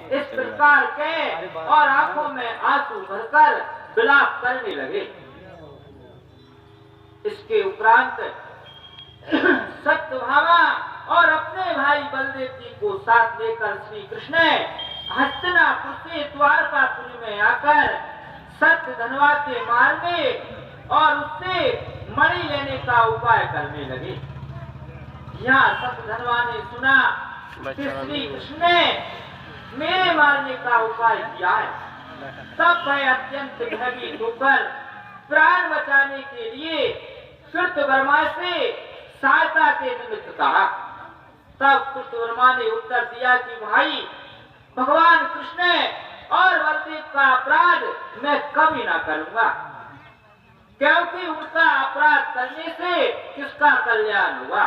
इस प्रकार के और आंखों में आंसू भरकर विलाप करने लगे। इसके उपरांत सत्यभामा और अपने भाई बलदेव जी को साथ लेकर श्री कृष्ण हस्तिनापुर के द्वारकापुरी में आकर सत्यधनवा के मारने और उससे मणि लेने का उपाय करने लगे। यहाँ सत्यधनवा ने सुना कि श्री कृष्ण ने मेरे मारने का उपाय किया है, तब वह अत्यंत भयभीत होकर प्राण बचाने के लिए कृतवर्मा से सहायता के निमित्त कहा। तब कृतवर्मा ने उत्तर दिया कि भाई, भगवान कृष्ण और बलदेव का अपराध मैं कभी ना करूंगा, क्योंकि उनका अपराध करने से किसका कल्याण हुआ।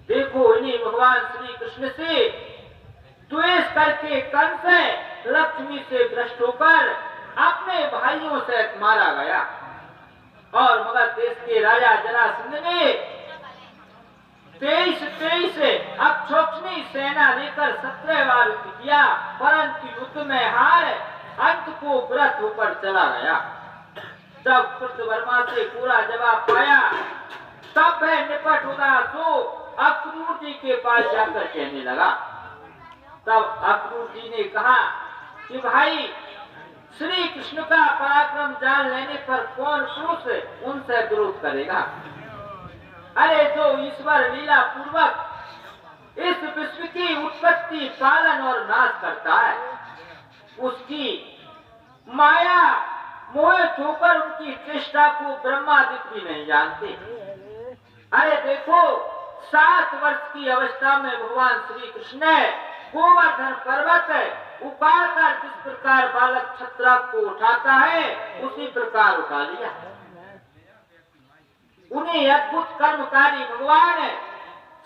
देखो, इन्हीं भगवान श्री कृष्ण से द्वेष करके कंस लक्ष्मी से भ्रष्ट होकर अपने भाइयों से मारा गया और मगध देश के राजा जरासंध ने 23 अक्षोक्षणी सेना लेकर 17 बार युद्ध किया, परंतु युद्ध में हार अंत को व्रत होकर चला गया। जब कृतवर्मा से पूरा जवाब पाया, तब वह निपट उदास हो अक्रूर जी के पास जाकर कहने लगा। तब अक्रूर जी ने कहा कि भाई, श्री कृष्ण का पराक्रम जान लेने पर कौन पुरुष उनसे विरोध करेगा। अरे, जो ईश्वर लीला पूर्वक इस विश्व की उत्पत्ति, पालन और नाश करता है, उसकी माया मोहित होकर उनकी चेष्टा को ब्रह्मादित्य भी नहीं जानते। अरे देखो, 7 वर्ष की अवस्था में भगवान श्री कृष्ण ने गोवर्धन पर्वत उपाड़कर जिस प्रकार बालक छत्र को उठाता है, उसी प्रकार उठा लिया। उन्हें अद्भुत कर्मकारी भगवान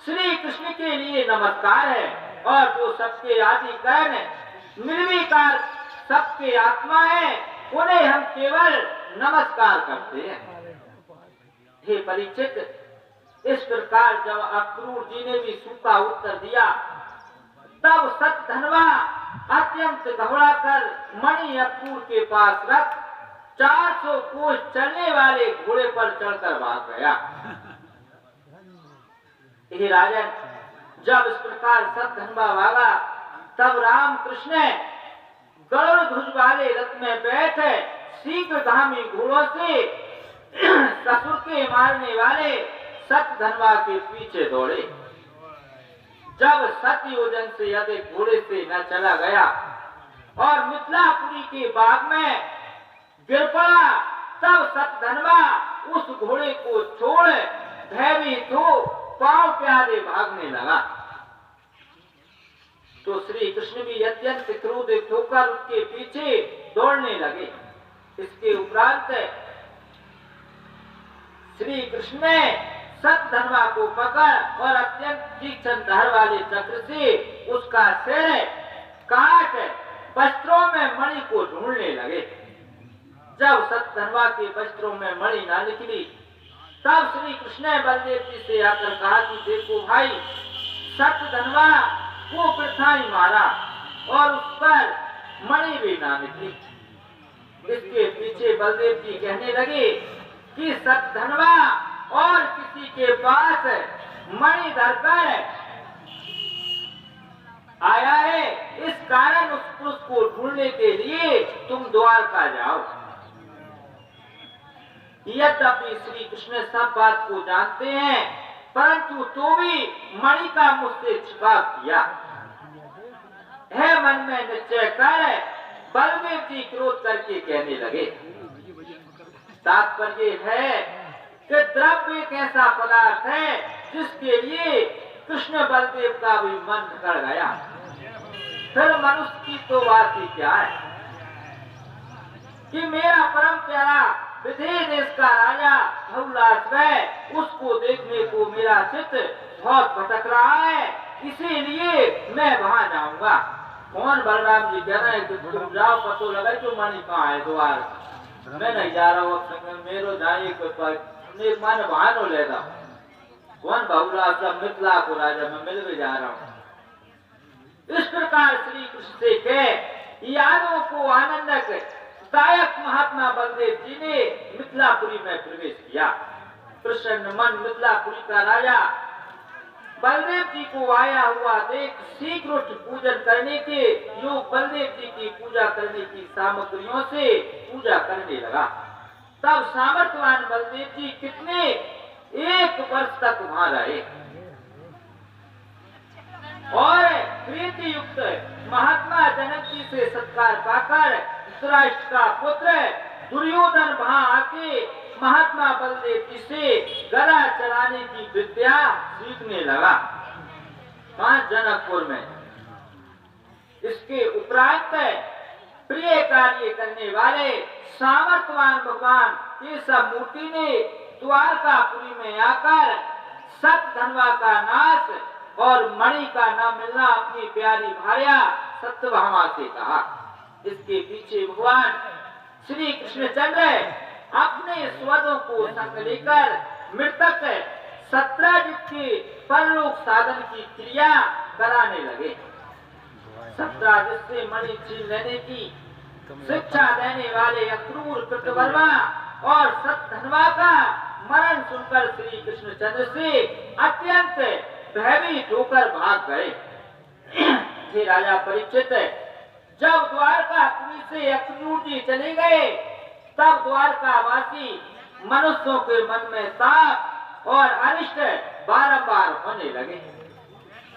श्री कृष्ण के लिए नमस्कार है, और जो सबके आदि कारण निर्विकार सबके आत्मा है, उन्हें हम केवल नमस्कार करते हैं। हे परीक्षित, इस प्रकार जब अक्रूर जी ने भी सूखा उत्तर दिया, तब सत्यधनवा अत्यंत घबराकर मणि अक्रूर के पास रख 400 कोस चलने वाले घोड़े पर चढ़कर भाग गया। हे राजन, जब इस प्रकार सत्यधनवा भागा, तब राम कृष्ण गरुड़ ध्वज वाले रथ में बैठे शीघ्रगामी घोड़ों से ससुर के मारने वाले सत्यधनवा के पीछे दौड़े। जब सतयोजन से अधिक घोड़े से न चला गया और मिथिलापुरी के बाग में गिर पड़ा, तब सत्यधनवा उस घोड़े को छोड़ भयभीत हो पांव प्यारे भागने लगा। तो श्री कृष्ण भी अत्यंत क्रोधित होकर उसके पीछे दौड़ने लगे। इसके उपरांत श्री कृष्ण ने सत्यधनवा को पकड़ और अत्यंत तीक्ष्ण धार वाले चक्र से उसका सिर काट वस्त्रों में मणि को ढूंढने लगे। जब सत्यधनवा के वस्त्रों में मणि न निकली, तब श्री कृष्ण ने बलदेव जी से आकर कहा कि देखो भाई, सत्यधनवा को वृथा ही मारा और उस पर मणि भी ना निकली। इसके पीछे बलदेव जी कहने लगे कि सत्यधनवा और किसी के पास मणि धरकर आया है, इस कारण उस पुरुष को ढूंढने के लिए तुम द्वारका जाओ। यद्यपि श्री कृष्ण सब बात को जानते हैं, परंतु तो भी मणि का मुझसे छिपा किया है। मन में निश्चय कर बलदेव जी क्रोध करके कहने लगे। तात्पर्य है कि द्रव्य एक ऐसा पदार्थ है जिसके लिए कृष्ण बलदेव का भी मन कर गया, फिर मनुष्य की तो बात ही क्या है कि मेरा परम प्यारा विदेह देश का राजा भवलास है, उसको देखने को मेरा चित्त बहुत भटक रहा है, इसीलिए मैं वहां जाऊंगा। कौन बलराम जी कह रहे हैं कि तुम जाओ, पतो लगा जो मणि कहाँ है द्वार, मैं नहीं जा रहा हूँ, मेरो जाइए कोई मन बहानो लेगा। कौन बहुला सब मिथिला को राजा, मैं मिल भी जा रहा हूँ। इस प्रकार श्री कृष्ण से कह यादों को आनंदक दायक महात्मा बलदेव जी ने मिथिलापुरी में प्रवेश किया। प्रसन्न मन मिथिलापुरी का राजा बलदेव जी को आया हुआ देख शीघ्र उठ पूजन करने के योग बलदेव जी की पूजा करने की सामग्रियों से पूजा करने लगा। तब सामर्थ्यवान बलदेव जी कितने 1 वर्ष तक वहां रहे और प्रीति युक्त महात्मा जनक जी से सत्कार पाकर धृतराष्ट्र का पुत्र दुर्योधन वहां आके महात्मा बलदेव जी से गदा चलाने की विद्या सीखने लगा वहां जनकपुर में। इसके उपरांत प्रिय कार्य करने वाले सामर्थ्यवान भगवान केशव मूर्ति ने द्वारकापुरी में आकर सतधनवा का नाश और मणि का न मिलना अपनी प्यारी भार्या सत्यभामा से कहा। इसके पीछे भगवान श्री कृष्णचंद्र अपने स्वदों को संग लेकर मृतक सत्यजित के परलोक साधन की क्रिया कराने लगे। सत्यजित से मणि छीन लेने की शिक्षा देने वाले अक्रूर कृतवर्मा और सतधनवा का मरण सुनकर श्री कृष्णचंद्र से अत्यंत भयभीत होकर भाग गए। हे राजा परीक्षित, जब द्वारकापुरी से अक्रूर जी चले गए तब द्वारकावासी मनुष्यों के मन में ताप और अनिष्ट बारंबार होने लगे।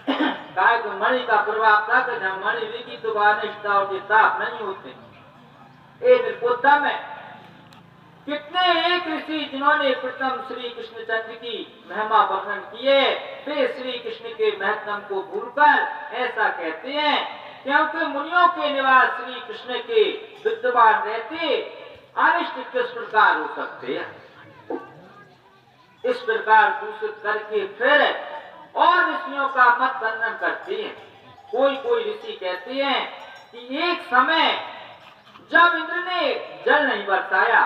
काय को मणि का प्रभाव था कि जब मणि विकी तो अनिष्ट और ताप नहीं होते। में कितने एक ऋषि जिन्होंने प्रथम श्री कृष्णचंद्र की महिमा वर्णन किए वे श्री कृष्ण के महत्व को भूलकर ऐसा कहते हैं क्योंकि मुनियों के निवास श्री कृष्ण के विद्यमान रहते अनिष्ट किस प्रकार हो सकते हैं। इस प्रकार दूषित करके फिर और ऋषियों का मत वर्णन करते हैं। कोई ऋषि कहते हैं कि एक समय जब इंद्र ने जल नहीं बरसाया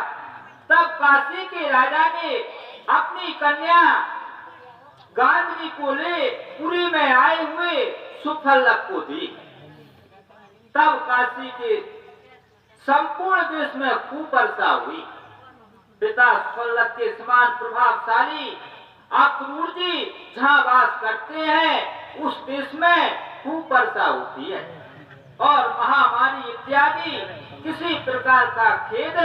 तब काशी के राजा ने अपनी कन्या गांधी को ले पुरी में आए हुए सुफल्लक को दी। तब काशी के संपूर्ण देश में खूब वर्षा हुई। पिता सुफल्लक के समान प्रभावशाली अक्रूर जी जहाँ वास करते हैं उस देश में खूब वर्षा होती है और महामारी इत्यादि किसी प्रकार का खेद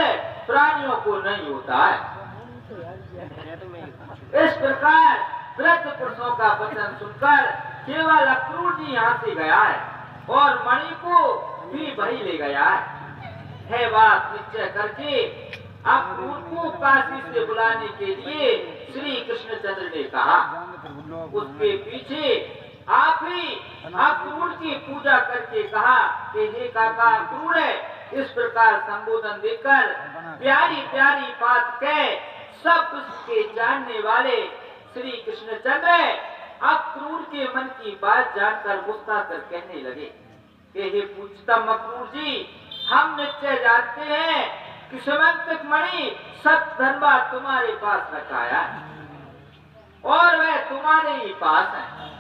प्राणियों को नहीं होता है। इस प्रकार वृद्ध पुरुषों का वचन सुनकर केवल अक्रूर जी यहाँ से गया है और मणि को भी वही ले गया है बात निश्चय करके अक्रूर को काशी से बुलाने के लिए श्री कृष्णचंद्र ने कहा। उसके पीछे आप ही अक्रूर की पूजा करके कहा कि हे काका अक्रूर इस प्रकार संबोधन देकर प्यारी प्यारी बात कह सब उसके जानने वाले श्री कृष्णचंद्र अक्रूर के मन की बात जानकर गुस्सा कर कहने लगे कि हे पूज्यतम अक्रूर जी हम निश्चय जानते हैं कि समंतक मणि सतधनवा तुम्हारे पास रखाया और वह तुम्हारे ही पास है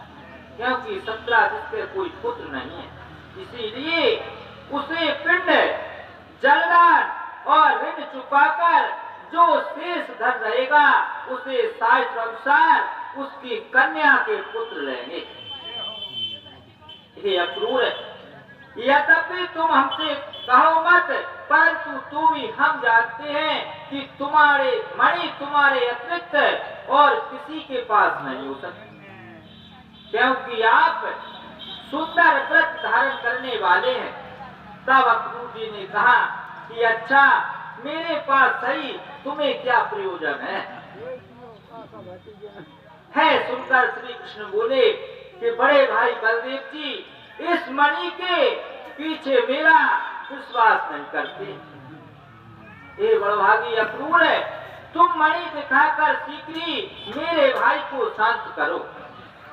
क्योंकि सत्यजित कोई पुत्र नहीं है। इसीलिए उसे पिंड जलदान और ऋण चुकाकर जो शेष धन रहेगा उसे शास्त्र अनुसार उसकी कन्या के पुत्र लेंगे। हे अक्रूर यद्यपि तुम हमसे कहो मत परंतु तू भी हम जानते हैं कि तुम्हारे मणि तुम्हारे अतिरिक्त और किसी के पास नहीं हो सकती क्योंकि आप सुंदर व्रत धारण करने वाले हैं। तब अक्रूर जी ने कहा कि अच्छा मेरे पास सही तुम्हें क्या प्रयोजन है सुनकर श्री कृष्ण बोले कि बड़े भाई बलदेव जी इस मणि के पीछे मेरा विश्वास नहीं करते। ये बड़भागी अक्रूर है तुम मणि दिखाकर शीघ्र ही मेरे भाई को शांत करो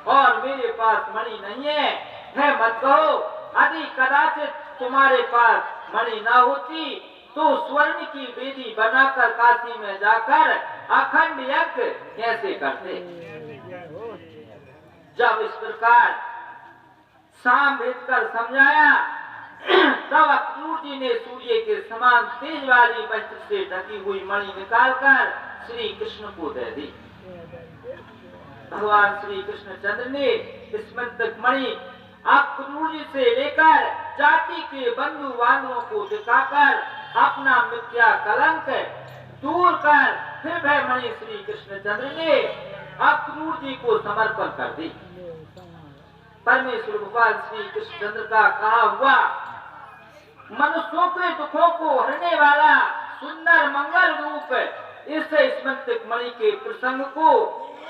और मेरे पास मणि नहीं है मत कहो। यदि कदाचित तुम्हारे पास मणि न होती तो स्वर्ण की वेदी बनाकर काशी में जाकर अखंड यज्ञ कैसे करते। जब इस प्रकार साम भेद कर समझाया तब अक्रूर जी ने सूर्य के समान तेज वाली वस्त्र से ढकी हुई मणि निकालकर श्री कृष्ण को दे दी। भगवान श्री कृष्णचंद्र ने इस मंत्रक मणि अक्रूर जी से लेकर जाति के बंधु बांधवों को दिखाकर अपना मिथ्या कलंक दूर कर फिर वह मणि श्री कृष्णचंद्र ने अक्रूर जी को समर्पण कर दी। परमेश्वर भगवान श्री कृष्णचंद्र का कहा हुआ मनुष्यों के दुखों को हरने वाला सुंदर मंगल रूप इस मंत्रक मणि के प्रसंग को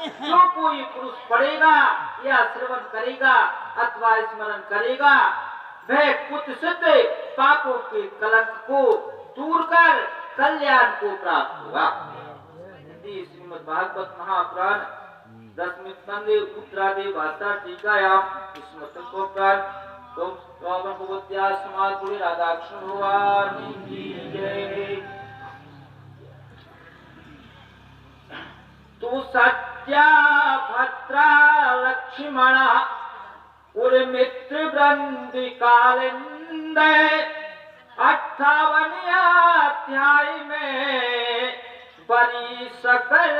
जो कोई पुरुष पढ़ेगा या श्रवण करेगा अथवा स्मरण करेगा वह कुत्सित पापों के कलंक को दूर कर कल्याण को प्राप्त होगा। श्रीमद् भागवत महापुराण 10वें स्कंद उत्तरादि भाषा टीकायाम समाज राधा कृष्ण भगवान की जय। तू सत्या भद्रा लक्ष्मण उर्मित्र वृंद कालिंद 58 अध्याय में बड़ी सकल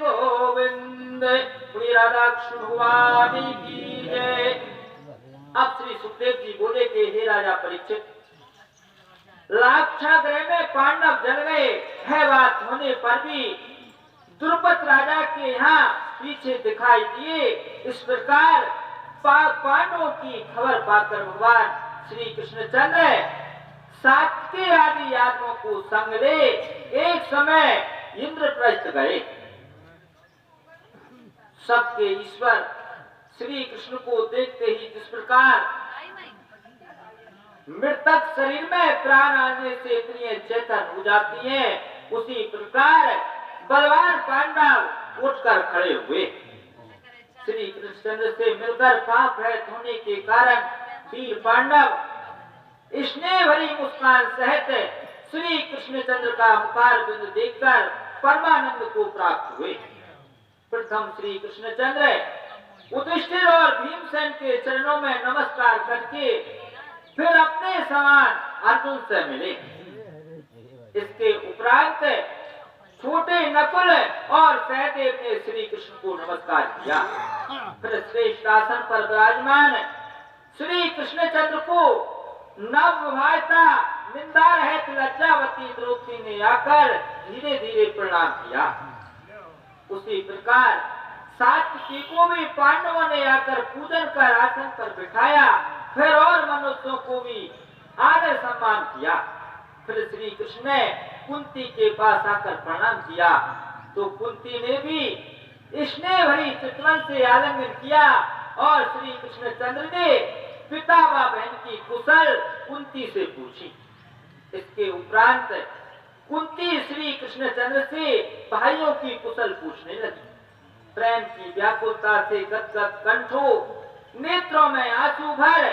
गोविंद राधा कृष्ण भगवान की जय। अब श्री सुखदेव जी बोले कि हे राजा परीक्षित, लाक्षागृह में पांडव जल गए है बात होने पर भी द्रुपद राजा के यहाँ पीछे दिखाई दिए। इस प्रकार पांडवों की खबर पाकर भगवान श्री कृष्णचंद्र सात्विकी आदि यादवों को संग ले एक समय इंद्रप्रस्थ गए। सबके ईश्वर श्री कृष्ण को देखते ही जिस प्रकार मृतक शरीर में प्राण आने से इतनी चेतन हो जाती है, उसी प्रकार बलवान पांडव उठकर खड़े हुए। श्री कृष्णचंद्र से मिलकर पाप रहित होने के कारण वीर पांडव स्नेह भरी मुस्कान सहित श्री कृष्णचंद्र का मुखार बिंदु देखकर परमानंद को प्राप्त हुए। प्रथम श्री कृष्णचंद्र युधिष्ठिर और भीमसेन के चरणों में नमस्कार करके फिर अपने समान अर्जुन से मिले। इसके उपरांत छोटे नकुल और सहदेव ने श्री कृष्ण को नमस्कार किया। फिर श्रेष्ठ आसन पर विराजमान श्री कृष्णचंद्र को नवभाषा निंदा रहित लज्जावती द्रौपदी ने आकर धीरे धीरे प्रणाम किया। उसी प्रकार सात्विकी को भी पांडवों ने आकर पूजन कर आसन पर बिठाया। फिर और मनुष्यों को भी आदर सम्मान किया। फिर श्री कृष्ण ने कुंती के पास आकर प्रणाम किया तो कुंती ने भी स्नेह भरी चितवन से आलिंगन किया और श्री कृष्णचंद्र ने पिता व बहन की कुशल कुंती से पूछी। इसके उपरांत कुंती श्री कृष्णचंद्र से भाइयों की कुशल पूछने लगी। प्रेम की व्याकुलता से गदगद कंठों नेत्रों में आंसू भर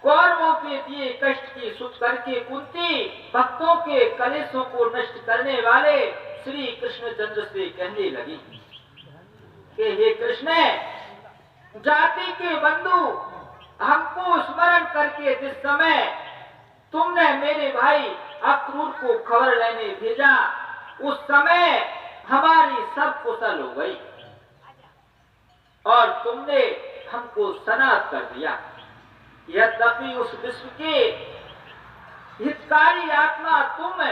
कौरवों के दिए कष्ट की सुख करके कुंती भक्तों के कलेशों को नष्ट करने वाले श्री कृष्णचंद्र से कहने लगी कि हे कृष्ण, जाति के बंधु, हमको स्मरण करके जिस समय तुमने मेरे भाई अक्रूर को खबर लेने भेजा उस समय हमारी सब कुशल हो गई और तुमने हमको सनात कर दिया। यद्यपि उस विश्व के हितकारी आत्मा तुम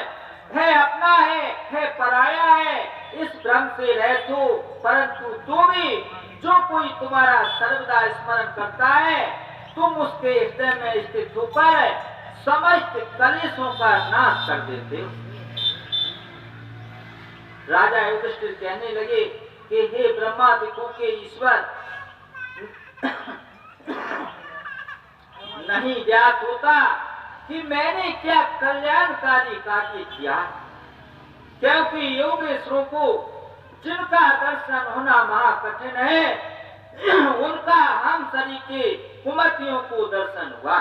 है अपना है पराया है, इस भ्रम से रहते हो, परंतु तो भी जो कोई तुम्हारा सर्वदा स्मरण करता है तुम उसके हृदय में स्थित होकर समस्त कलेशों का नाश कर देते हो। राजा युधिष्ठिर कहने लगे कि हे ब्रह्मादिकों के ईश्वर, नहीं ज्ञात होता कि मैंने क्या कल्याणकारी कार्य किया, क्योंकि योगेश्वरों को जिनका दर्शन होना महाकठिन है उनका हम सभी के कुमतियों को दर्शन हुआ।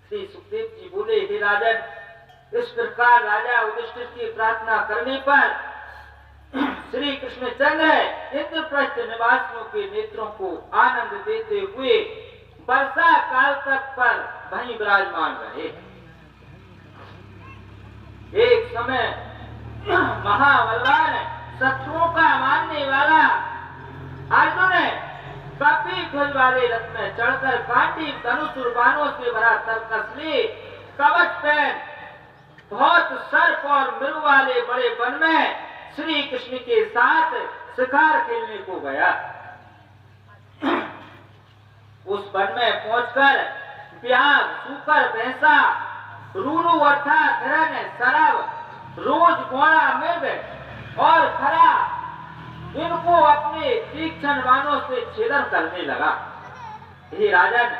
श्री सुखदेव जी बोले, हे राजन, इस प्रकार राजा युधिष्ठिर की प्रार्थना करने पर श्री कृष्णचंद्र इंद्रप्रस्थ निवासियों के नेत्रों को आनंद देते हुए वर्षा काल तक पर वहीं विराजमान रहे। एक समय महाबलवान शत्रुओं का मानने वाला अर्जुन कपी ध्वज वाले रथ में चढ़कर कांटी धनुष और बाणों से भरा तरकसली कवच पहन बहुत सर्प और मृग वाले बड़े वन में श्री कृष्ण के साथ शिकार खेलने को गया। उस वन में पहुंचकर ब्याग, सूकर, भैंसा, रूरू अर्थात हिरण, सरब, रोज, घोड़ा, मृग और खरा इनको अपने तीक्ष्ण बाणों से छेदन करने लगा। हे राजन,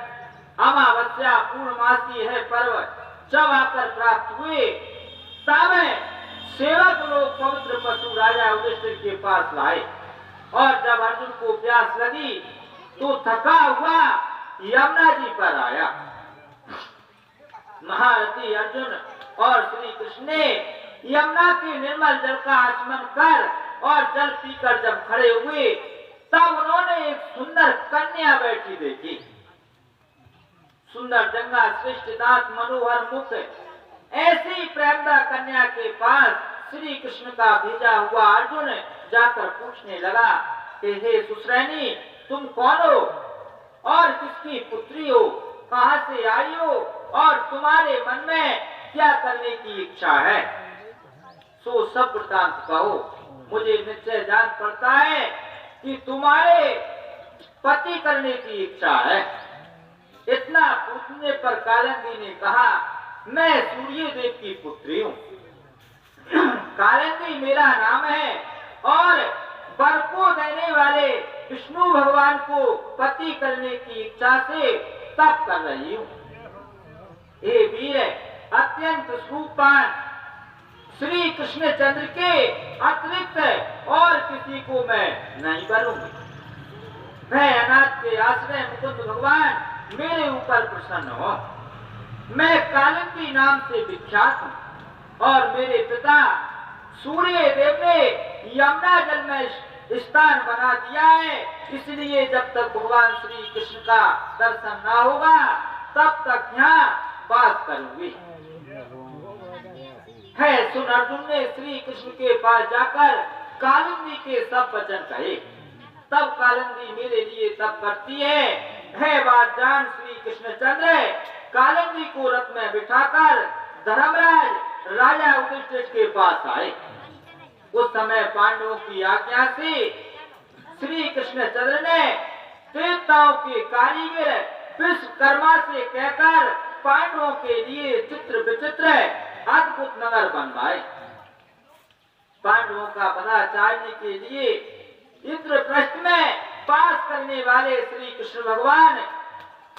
अमावस्या पूर्णमासी है पर्व जब आकर प्राप्त हुए तब सेवक लोग पवित्र पशु राजा युधिष्ठिर के पास लाए और जब अर्जुन को प्यास लगी तो थका हुआ यमुना जी पर आया। महारथी अर्जुन और श्री कृष्ण ने यमुना के निर्मल जल का आचमन कर और जल पीकर जब खड़े हुए तब उन्होंने एक सुंदर कन्या बैठी देखी। सुंदर जंगा, श्रेष्ठ दांत, मनोहर मुख, ऐसी प्रेमदा कन्या के पास श्री कृष्ण का भेजा हुआ अर्जुन जाकर पूछने लगा कि हे सुश्रैनी, तुम कौन हो और किसकी पुत्री हो, कहां से आई हो और तुम्हारे मन में क्या करने की इच्छा है, सो सब वृतांत कहो। मुझे निश्चय जान पड़ता है कि तुम्हारे पति करने की इच्छा है। इतना पूछने पर कालिंदी ने कहा, मैं सूर्य देव की पुत्री हूँ। कालिंदी मेरा नाम है और वर को देने वाले विष्णु भगवान को पति करने की इच्छा से तप कर रही हूँ। हे वीर, अत्यंत रूपवान श्री कृष्ण चंद्र के अतिरिक्त और किसी को मैं नहीं करूंगी। मैं अनाथ के आश्रय मुकुंद भगवान मेरे ऊपर प्रसन्न हो। मैं कालिंदी नाम से विख्यात हूँ और मेरे पिता सूर्य देव ने यमुना जल में स्थान बना दिया है, इसलिए जब तक भगवान श्री कृष्ण का दर्शन ना होगा तब तक यहाँ वास करूंगी। है सुन, अर्जुन ने श्री कृष्ण के पास जाकर कालिंदी के सब वचन कहे। तब कालिंदी मेरे लिए तप करती है बात जान श्री कृष्णचंद्र कालिंदी को रथ में बिठाकर धर्मराज राजा युधिष्ठिर के पास आए। उस समय पांडवों की आज्ञा से श्री कृष्णचंद्र ने देवताओं के कारीगर विश्वकर्मा से कहकर पांडवों के लिए चित्र विचित्र अद्भुत नगर बनवाए। पांडवों का पता चाहने के लिए इंद्रप्रस्थ में पास करने वाले श्री कृष्ण भगवान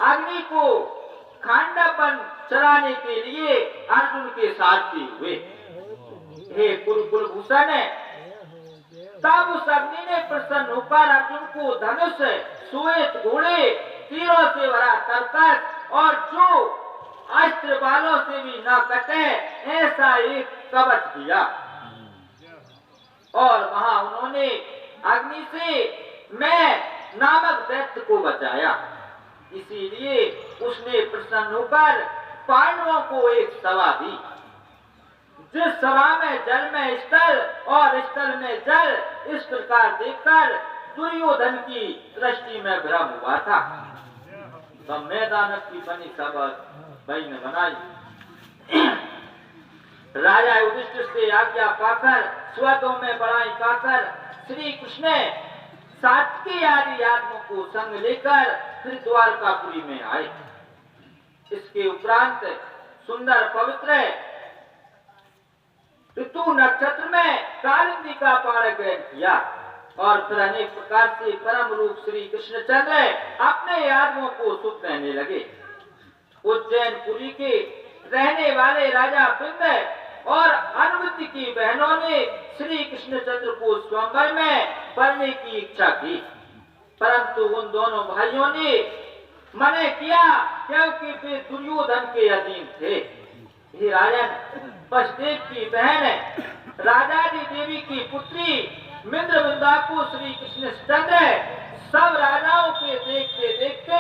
अग्नि को खांडापन चलाने के लिए अर्जुन के साथी हुए। हे कुलभूषण, तब उस अग्नि ने प्रसन्न होकर अर्जुन को धनुष, श्वेत घोड़े, तीरों से भरा तरकस और जो अस्त्र बालों से भी न कटे ऐसा एक कवच दिया और वहां उन्होंने अग्नि से मैं नामक दैत्य को बचाया। इसीलिए उसने प्रसन्न होकर पांडवों को एक सभा दी। जिस सभा में जल में स्थल और स्थल में जल इस प्रकार देखकर दुर्योधन की दृष्टि में भ्रम हुआ था। तब मैदान की बनी सभा भाई ने बनाई। राजा युधिष्ठिर से आज्ञा पाकर स्वतों में बड़ाई पाकर श्री कृष्ण सात्विकी आदि आदमों को संग लेकर फिर द्वारकापुरी में आए। इसके उपरांत सुंदर पवित्र ऋतु नक्षत्र में कालिंदी का पारण ग्रहण किया और फिर अनेक प्रकार से परम रूप श्री कृष्णचंद्र अपने आदमों को सुख कहने लगे। उज्जैनपुरी के रहने वाले राजा बिंद और अनुमति की बहनों ने श्री कृष्णचंद्र को स्वयंवर में पढ़ने की इच्छा की, परंतु उन दोनों भाइयों ने मना किया क्योंकि वे दुर्योधन के अधीन थे। हे राजन, वसुदेव की बहन राजादी देवी की पुत्री मिंद्रविंदा को श्री कृष्णचंद्र सब राजाओं के देखते देखते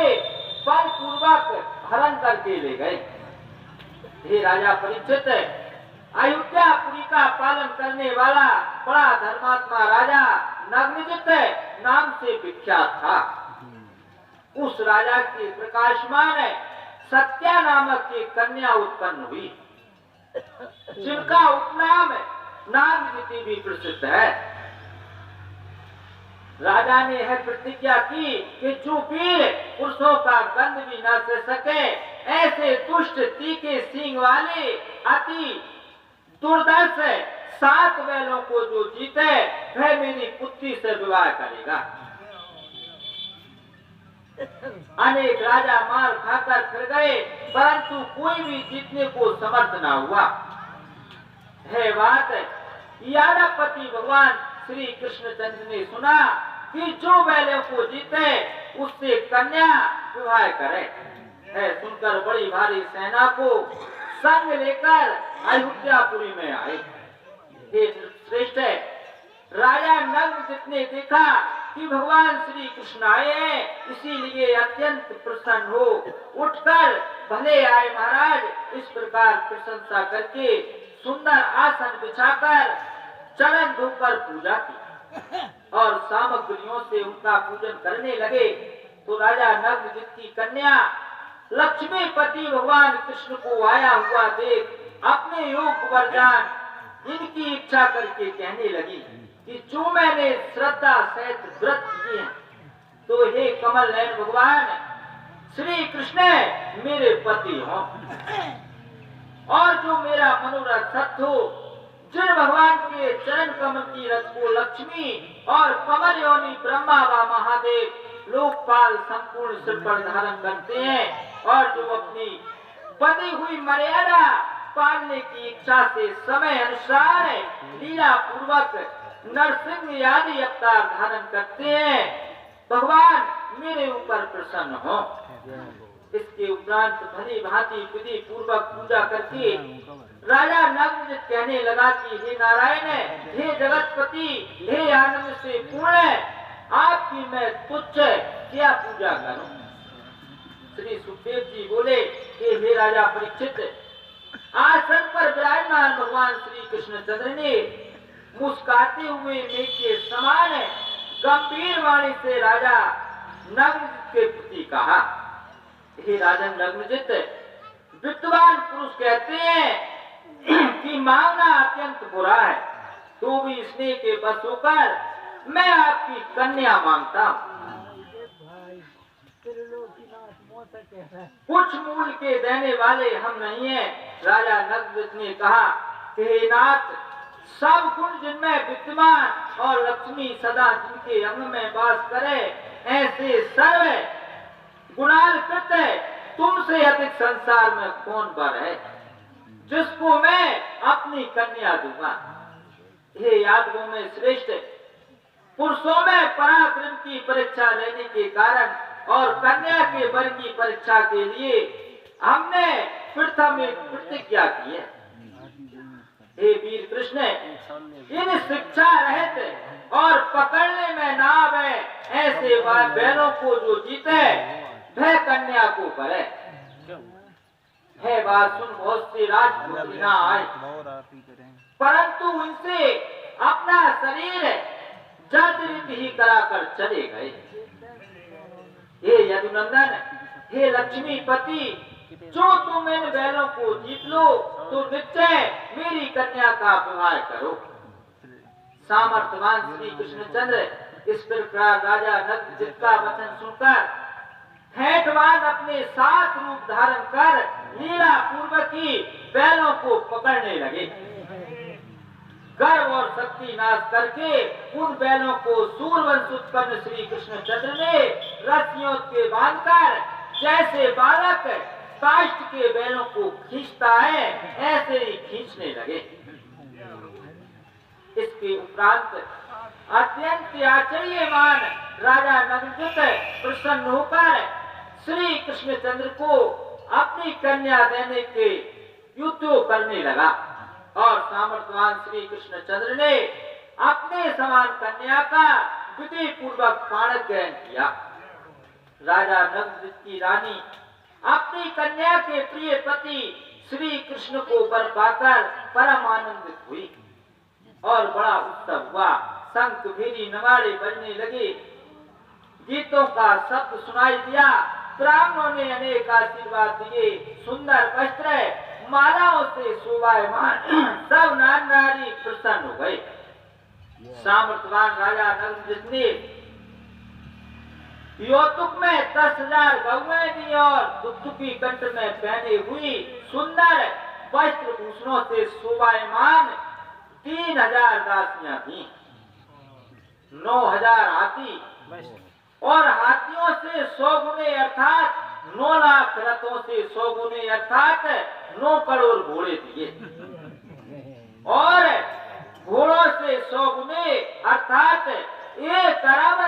बलपूर्वक हरण करके ले गए। हे राजा परीक्षित, अयोध्यापुरी का पालन करने वाला बड़ा धर्मात्मा राजा नग्नजित नाम से विख्यात था। उस राजा के प्रकाशमान सत्या नामक एक कन्या उत्पन्न हुई, जिनका उपनाम नागजिति भी प्रसिद्ध है। राजा ने यह प्रतिज्ञा की कि जो वीर पुरुषों का गंध भी न सह सके, ऐसे दुष्ट तीखे सींग वाले अति दुर्दर्श 7 बैलों को जो जीते वह मेरी पुत्री से विवाह करेगा। अनेक राजा मार खाकर फिर गए, परंतु कोई भी जीतने को समर्थ न हुआ। है बात यादवपति भगवान श्री कृष्णचंद्र ने सुना कि जो बैलों को जीते उससे कन्या विवाह करे। है सुनकर बड़ी भारी सेना को संग लेकर अयोध्यापुरी में आए। हे श्रेष्ठ, राजा नग्नजित ने देखा कि भगवान श्री कृष्ण आए हैं, इसीलिए अत्यंत प्रसन्न हो उठकर भले आए महाराज इस प्रकार प्रशंसा करके सुंदर आसन बिछाकर चरण धोकर पूजा की और सामग्रियों से उनका पूजन करने लगे। तो राजा नग्नजित की कन्या लक्ष्मीपति भगवान कृष्ण को आया हुआ देख अपने योग वरदान इनकी इच्छा करके कहने लगी कि जो मैंने श्रद्धा सहित व्रत किए हैं, तो हे कमल नयन भगवान श्री कृष्ण मेरे पति हो, और जो मेरा मनोरथ सत्य हो, जिन भगवान के चरण कमल की रस को लक्ष्मी और कमल योनि ब्रह्मा व महादेव लोकपाल संपूर्ण सिर पर धारण करते हैं, और जो अपनी बनी हुई मर्यादा पालने की इच्छा से समय अनुसार लीला पूर्वक नरसिंह आदि अवतार धारण करते हैं, भगवान मेरे ऊपर प्रसन्न हो। इसके उपरांत भली भांति विधि पूर्वक पूजा करके राजा नग्नजित कहने लगा कि हे नारायण, हे जगतपति, हे आनंद से पूर्ण, आपकी मैं तुच्छ क्या पूजा करूं। श्री सुखदेव जी बोले कि हे राजा परीक्षित, आसन पर विराजमान भगवान श्री कृष्णचंद्र ने मुस्कुराते हुए मेघ के समान गंभीर वाणी से राजा नग्नजित के प्रति कहा, हे राजन नग्नजित, विद्वान पुरुष कहते हैं कि मांगना अत्यंत बुरा है, तो भी स्नेह के बस होकर मैं आपकी कन्या मांगता हूँ। कुछ मूल के देने वाले हम नहीं हैं। राजा नग्नजित ने कहा कि हे नाथ, सब गुण जिनमें विद्यमान और लक्ष्मी सदा जिनके अंग में वास करे, ऐसे सर्व गुणान्वित तुमसे अधिक संसार में कौन बर है, जिसको मैं अपनी कन्या दूंगा। हे यादवों में श्रेष्ठ, पुरुषों में पराक्रम की परीक्षा लेने के कारण और कन्या के वर की परीक्षा के लिए हमने प्रथम एक प्रतिज्ञा की है। हे वीर कृष्ण, इन शिक्षा रहित और पकड़ने में ना आवे ऐसे बैलों को जो जीते वह कन्या को करे। है बात सुन बहुत से राजपूत यहाँ आए, परंतु उनसे अपना शरीर जर्जरित ही कराकर चले गए। हे यदुनंदन, हे लक्ष्मीपति, जो तुम इन बैलों को जीत लो तो निश्चय मेरी कन्या का विवाह करो। सामर्थ्यवान श्री कृष्णचंद्र इस प्रकार राजा नग्नजित का वचन सुनकर हेठवान अपने 7 रूप धारण कर लीला पूर्वक ही बैलों को पकड़ने लगे। गर्व और शक्ति नाश करके उन बैलों को सूरवंश उत्पन्न श्री कृष्णचंद्र ने रस्सियों के बांधकर जैसे बालक काष्ठ के बैलों को खींचता है ऐसे ही खींचने लगे। इसके उपरांत अत्यंत आश्चर्यमान राजा नग्नजित प्रसन्न होकर श्री कृष्णचंद्र को अपनी कन्या देने के युद्ध करने लगा, और सामर्थ्यवान श्री कृष्णचंद्र ने अपने समान कन्या का विधि पूर्वक पाणिग्रहण किया। राजा नगरजित की रानी अपनी कन्या के प्रिय पति श्री कृष्ण को वर पाकर परम आनंदित हुई और बड़ा उत्सव हुआ। शंख भेरी नगाड़े बजने लगे, गीतों का शब्द सुनाई दिया, ब्राह्मणों ने अनेक आशीर्वाद दिए, सुंदर वस्त्र मालाओं से शोभायमान सब नर नारी प्रसन्न हो गए। सामर्थवान राजा नगरजित ने योतुक में 10,000 गौएं दी और दुगदुगी कंठ में पहने हुई सुंदर वस्त्र भूषणों से शोभायमान 3,000 दासियां थी। 9,000 हाथी और हाथियों से 100 गुने अर्थात 9 लाख रथों से 100 गुने अर्थात 9 करोड़ घोड़े दिए और घोड़ों से 100 गुने अर्थात 1 अरब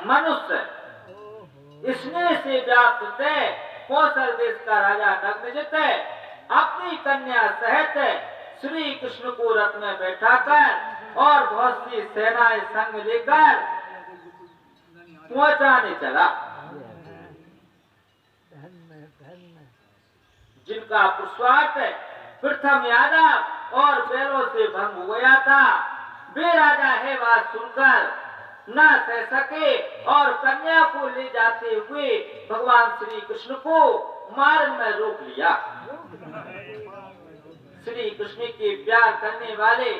मनुष्य। इसने से व्याप्त थे कौशल देश का राजा नगरजित अपनी कन्या सहित श्री कृष्ण को रथ में बैठाकर और बहुत सी सेनाएं संग लेकर पहुंचाने चला, जिनका पुष्पार्थ प्रथम यादव और बैलों से भंग हो गया था। वे राजा है बात सुनकर न सह सके और कन्या को ले जाते हुए भगवान श्री कृष्ण को मार्ग में रोक लिया। श्री कृष्ण के प्यार करने वाले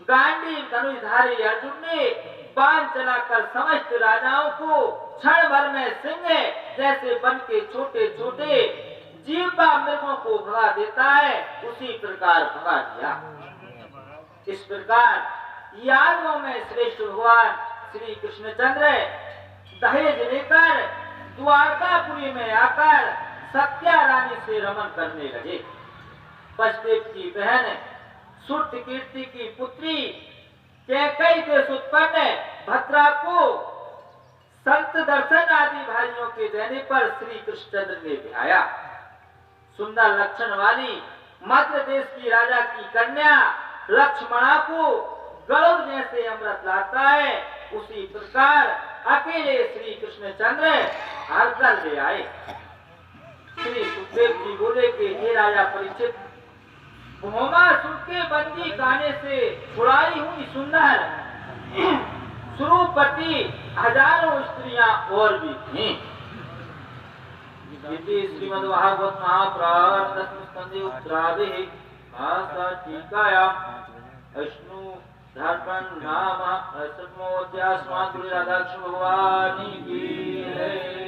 गांडी धनुषधारी अर्जुन ने बाण चलाकर समस्त राजाओं को क्षण भर में सिंह जैसे बन के छोटे छोटे जीवा मृगों को भगा देता है, उसी प्रकार भगा दिया। इस प्रकार यादवों में श्रेष्ठ भगवान श्री कृष्णचंद्र दहेज लेकर द्वारकापुरी में आकर सत्या रानी से रमन करने लगे। वसुदेव की बहन सुरकीर्ति की पुत्री कैकेयी देश उत्पन्न भद्रा को संत दर्शन आदि भाइयों के देने पर श्री कृष्णचंद्र ने ब्याया। सुंदर लक्षण वाली मध्य देश की राजा की कन्या लक्ष्मणा को गरुड़ जैसे अमृत लाता है, उसी प्रकार अकेले श्री कृष्णचंद्र हरदल ले आए। श्री सुखदेव जी बोले कि हे राजा परीक्षित, भौमासुर के बंदी खाने से छुड़ाई हुई सुंदर सुरूपति हजारों स्त्रियां और भी थीं। श्रीमद्भागवत महापुराण दसम स्कंदे उत्तरार्धे भाषा टीकायां विष्णु झारखंड नाम 7वां अध्याय राधा कृष्ण भगवान की जय।